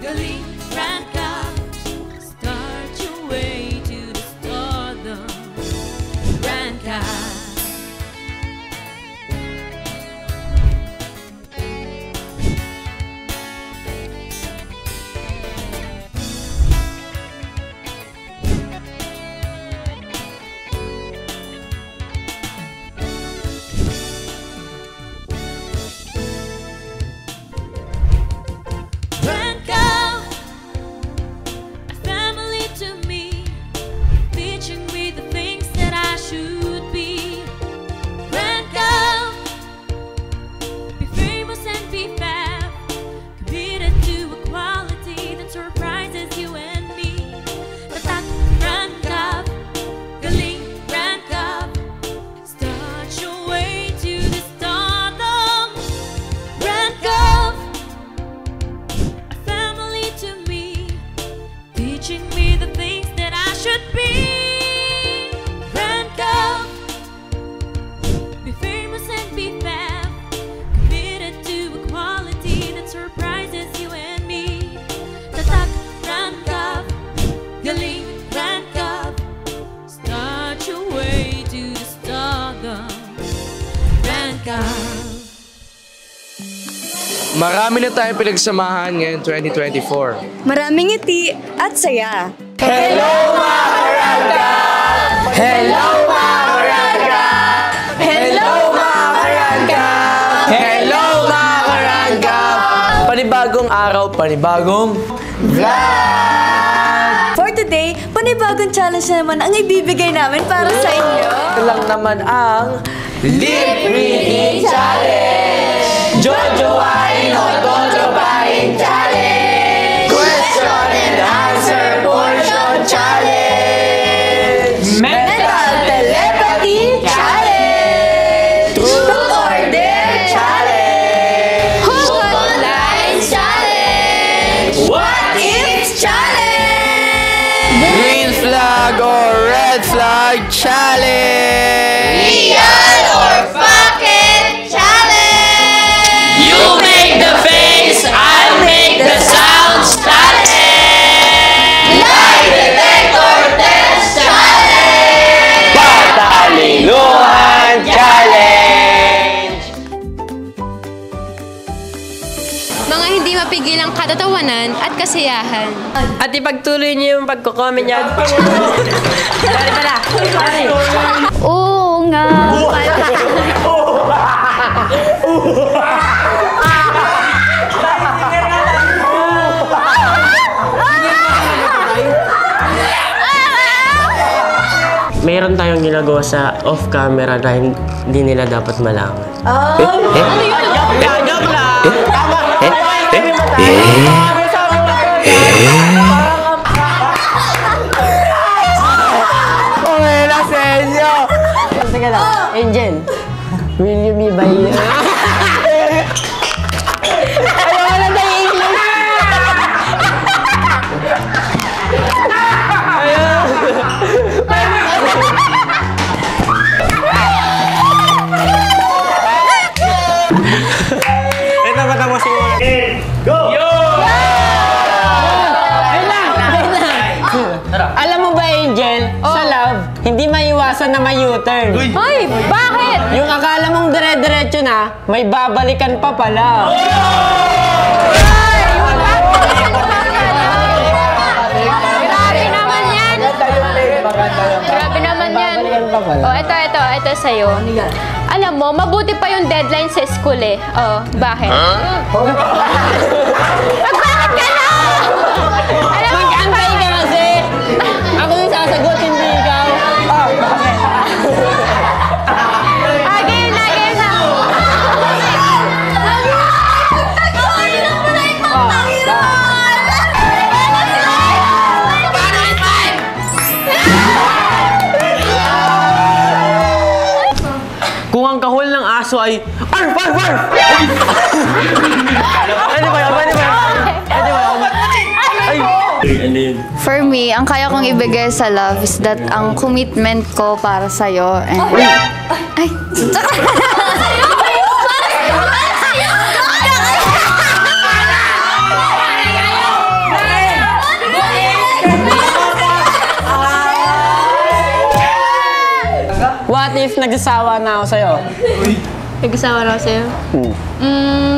galing, rank up. Start your way to the stardom. Rank up. Marami na tayong pinagsamahan ngayon 2024. Maraming ngiti at saya. Hello mga karangga! Hello mga karangga! Hello mga karangga! Hello mga karangga! Panibagong araw, panibagong vlog! For today, panibagong challenge na naman ang ibibigay namin para sa inyo. Ito lang naman ang Lip Reading Challenge! Jojoain o Totobain Challenge! Question and Answer Portion Challenge! Mental Telepathy Challenge! Truth or Dare Challenge! Hotline Challenge! What If Challenge! Green Flag or Red Flag Challenge! Real or Fuck It Challenge! You make the face, I'll make the sounds challenge! Lie detector test challenge! Patalinuhan challenge! Mga hindi mapigilang katatawanan at kasiyahan. At ipagtuloy niyo yung pagko-comment niya. Oo nga. Meron tayong ginagawa sa off-camera na hindi nila dapat malaman. Joke lang! Okay na sa inyo! Teka lang, Angel, will you be by you? Ayaw na tayo English! Ito ba tapos mo? Go! Yo! Alam mo ba, Angel, sa love, hindi maiwasan na may U-turn. Ay, bakit? Yung akala mong dire-diretso na, may babalikan pa pala. Grabe naman yan. Grabe naman yan. Oh, ito sa'yo. Alam mo, mabuti pa yung deadline sa school eh. Oh, bakit? Bakit ka na? Alam mo, Mag-antay ka kasi! Ako yung sasagot, hindi ikaw. Again na. Kung ang kahol ng aso ay arf, arf, arf! Pwede ba yun? For me, ang kaya kong ibigay sa love is that ang commitment ko para sa'yo and... Ay! What if nagsasawa na ako sa'yo? Nagsasawa na ako sa'yo?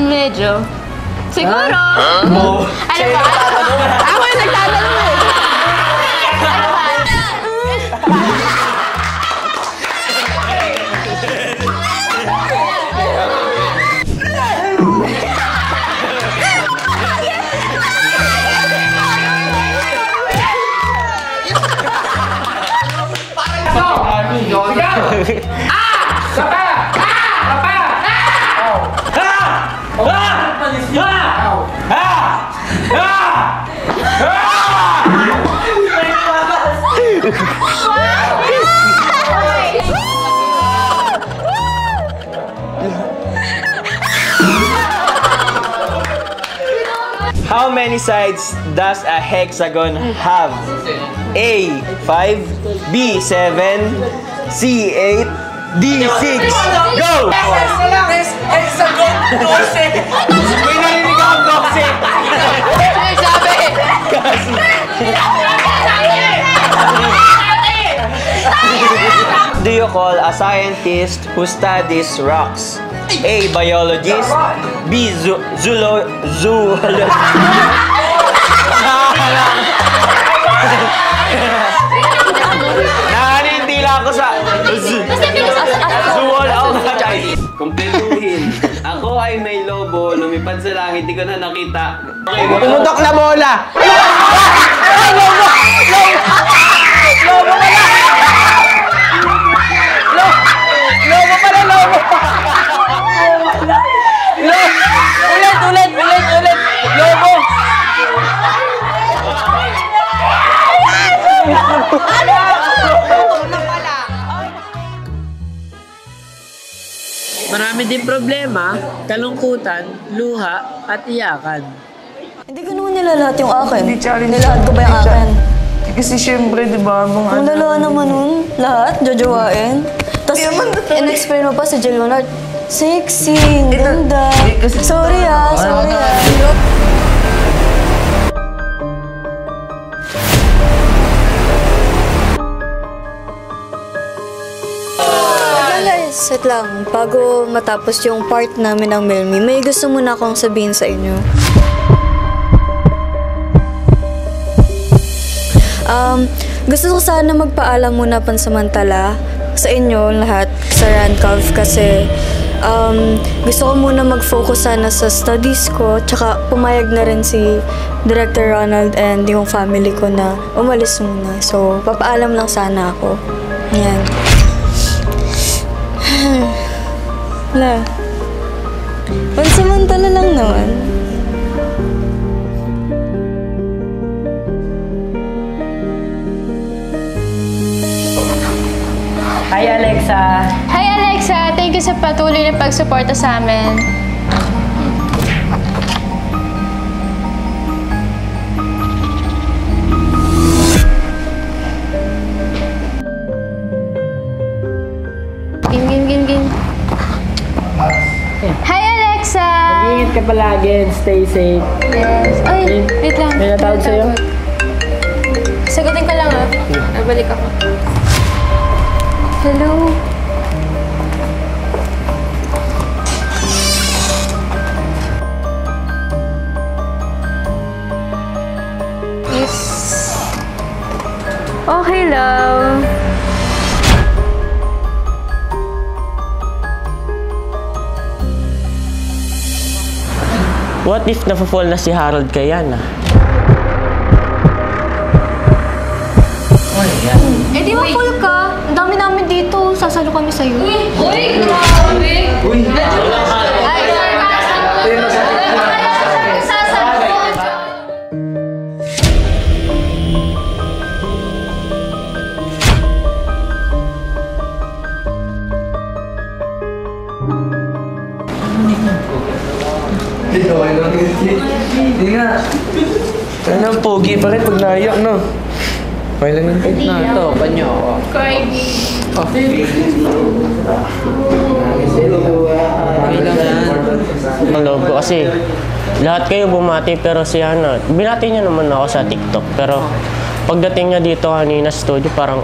Medyo. Siguro. Ano ba? Ako yung nagtatanong eh. Ano ba? How many sides does a hexagon have? A. 5, B. 7, C. 8, D. 6. Go! Hexagon! 12! May narinig akong 12! Ano sabi? Do you call a scientist who studies rocks? A. Biologist, B. Zoologist. Nakanindila ako sa zoologist. Kumpletuhin. Ako ay may lobo, lumipad sa langit, di ko na nakita. Tumutok na bola! Ulit! Lobo! Marami din problema, kalungkutan, luha, at iyakan. Hindi ko naman nilalahat yung akin. Nilahat ko ba yung akin? Kasi syempre, di ba, Ang lalawa naman nun, lahat, jojowain. Tapos, in-explain mo pa si Jill Leonard, sexy, ang ganda. Sorry ah. Guys, wait lang. Bago matapos yung part namin ng Melmi, may gusto muna akong sabihin sa inyo. Gusto ko sana magpaalam muna pansamantala sa inyo lahat sa Rancov kasi gusto ko muna mag-focus sana sa studies ko tsaka pumayag na rin si Director Ronald and yung family ko na umalis muna. So, papaalam lang sana ako. Yan. Wala. Pansamantala lang naman. Hi Alexa! Hi Alexa! Thank you sa patuloy na pagsuporta sa amin. Gin. Hi Alexa! Ingat ka palagi and stay safe. Yes. Ay, wait lang. May natawag sa'yo? Sagutin ka lang ah. Nabalik ako. Hello? Yes. Okay, love. What if napafall na si Harold kay Yana? Eh di ma-full ka. Ang dami namin dito. Sasalo kami sa'yo. Uy! Grabe! Uy! Hindi nga. Ano, pogi pa rin pag naiyak, no? Okay lang yung pag na ito. Panyo. Ang loob ko kasi lahat kayo bumati pero si Hana, binati niya naman ako sa TikTok pero Pagdating niya dito kanina sa studio, parang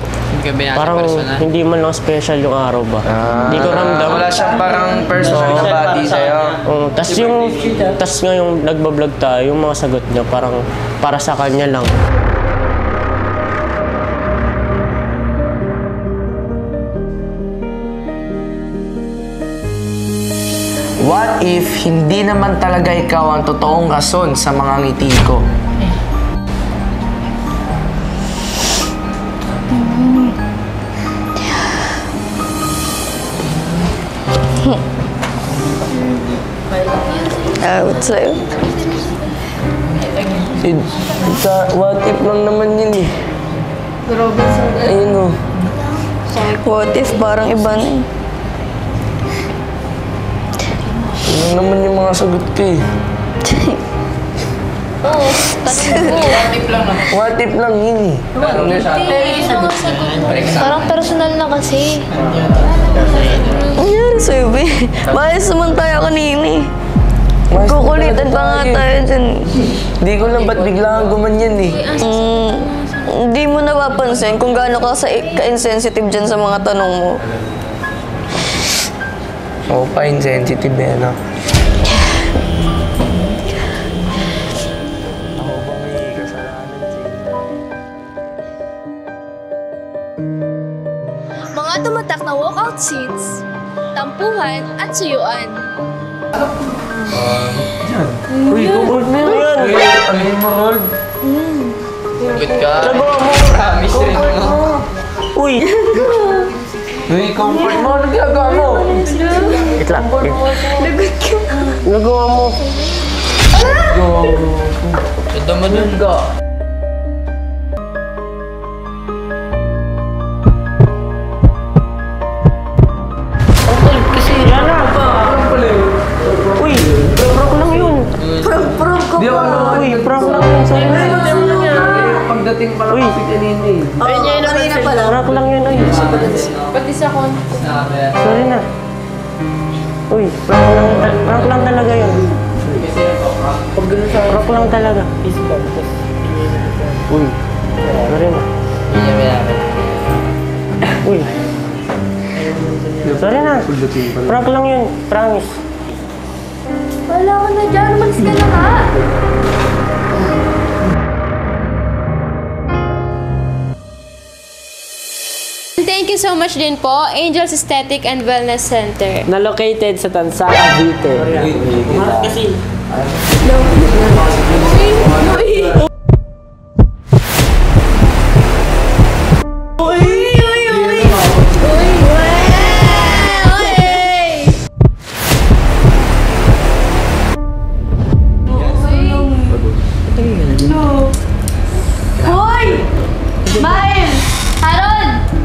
hindi man lang special yung araw ba. Hindi ko ramdam. Wala siyang parang personal na bati sa'yo. Tas nga yung nagbablog tayo, yung mga sagot niya parang para sa kanya lang. What if hindi naman talaga ikaw ang totoong rason sa mga ngiti ko? Out sa'yo. What if lang naman yun eh. Ayun o. What if parang iba na eh. Yun naman yung mga sagot ko eh. Oo, What if lang yun eh. parang personal na kasi. Ang nangyari sa'yo, be? Maayos naman tayo kanina eh. Kukulitan pa nga tayo dyan. Di ko lang ba't bigla kang gumanyan eh. Hindi mo napapansin kung gaano ka-insensitive dyan sa mga tanong mo. Oo pa, insensitive eh, no? Ako ba may kasalanan Mga tumatak na walkout seats, tampuhan at suyuan. Uy, comfort mo yan! Ano yung marold? Sagot ka. Nagawa mo! Promise rin mo. Uy! Uy, comfort mo! Ano ginagawa mo? Wait lang. Lagot ka. Nagawa mo. Ganda mo nun ka. Uy, prank lang yun. Prank ko Di ako naman. Uy, prank lang yun. Sorry na. Pagdating pa lang kasi kanina eh. kanina pala. Prank lang yun, ay. Pati sa kon. Sorry na. Uy, prank lang talaga yun. Prank lang talaga. Uy, sorry na. Uy. Sorry na. Prank lang yun, promise. Wala ka na dyan, umalis ka na nga. Thank you so much din po, Angels Aesthetic and Wellness Center. Na located sa Tansa, Cavite. Kasi,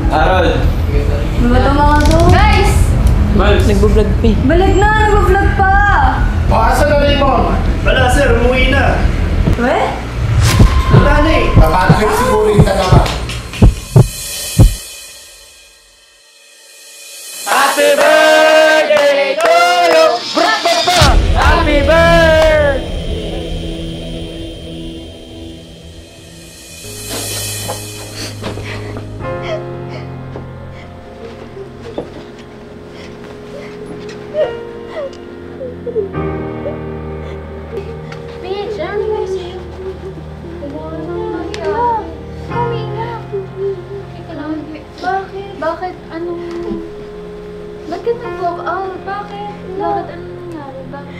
Harold! Ano ba mga to? Guys! Nagbablog pa eh. Balik na! Nag-vlog pa! Asa na rin mo? Wala sir, umuwi na. Eh? Wala na eh. Nakatagay siguro yung talaga. Happy birthday to you! Happy birthday! Bitch, ano nga sa'yo? Umiiyak. Teka lang. Bakit? Bakit? Anong... Ba't ka nag-walk out? Bakit? Bakit? Anong nangyari? Bakit?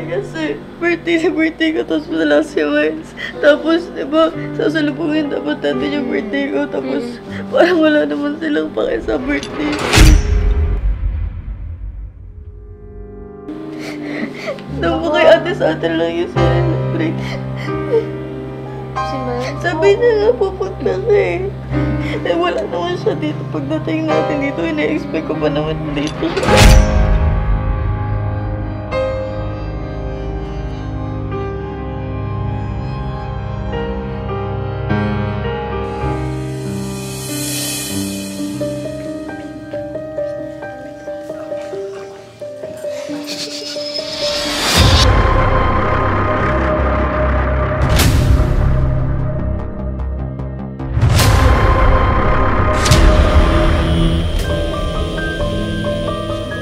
Kasi birthday ko, tapos wala si Miles. Tapos, diba, sasalubungin dapat natin yung birthday ko. Tapos, parang wala naman silang pake sa birthday. Naman kay ate sa atin lang yung celebrate. Si Miles? Sabi niya nga pupunta ka eh. Eh, wala naman siya dito. Pagdating natin dito, ina-expect ko pa naman dito siya.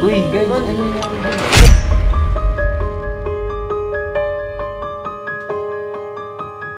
Uy, guys, ano nangyari?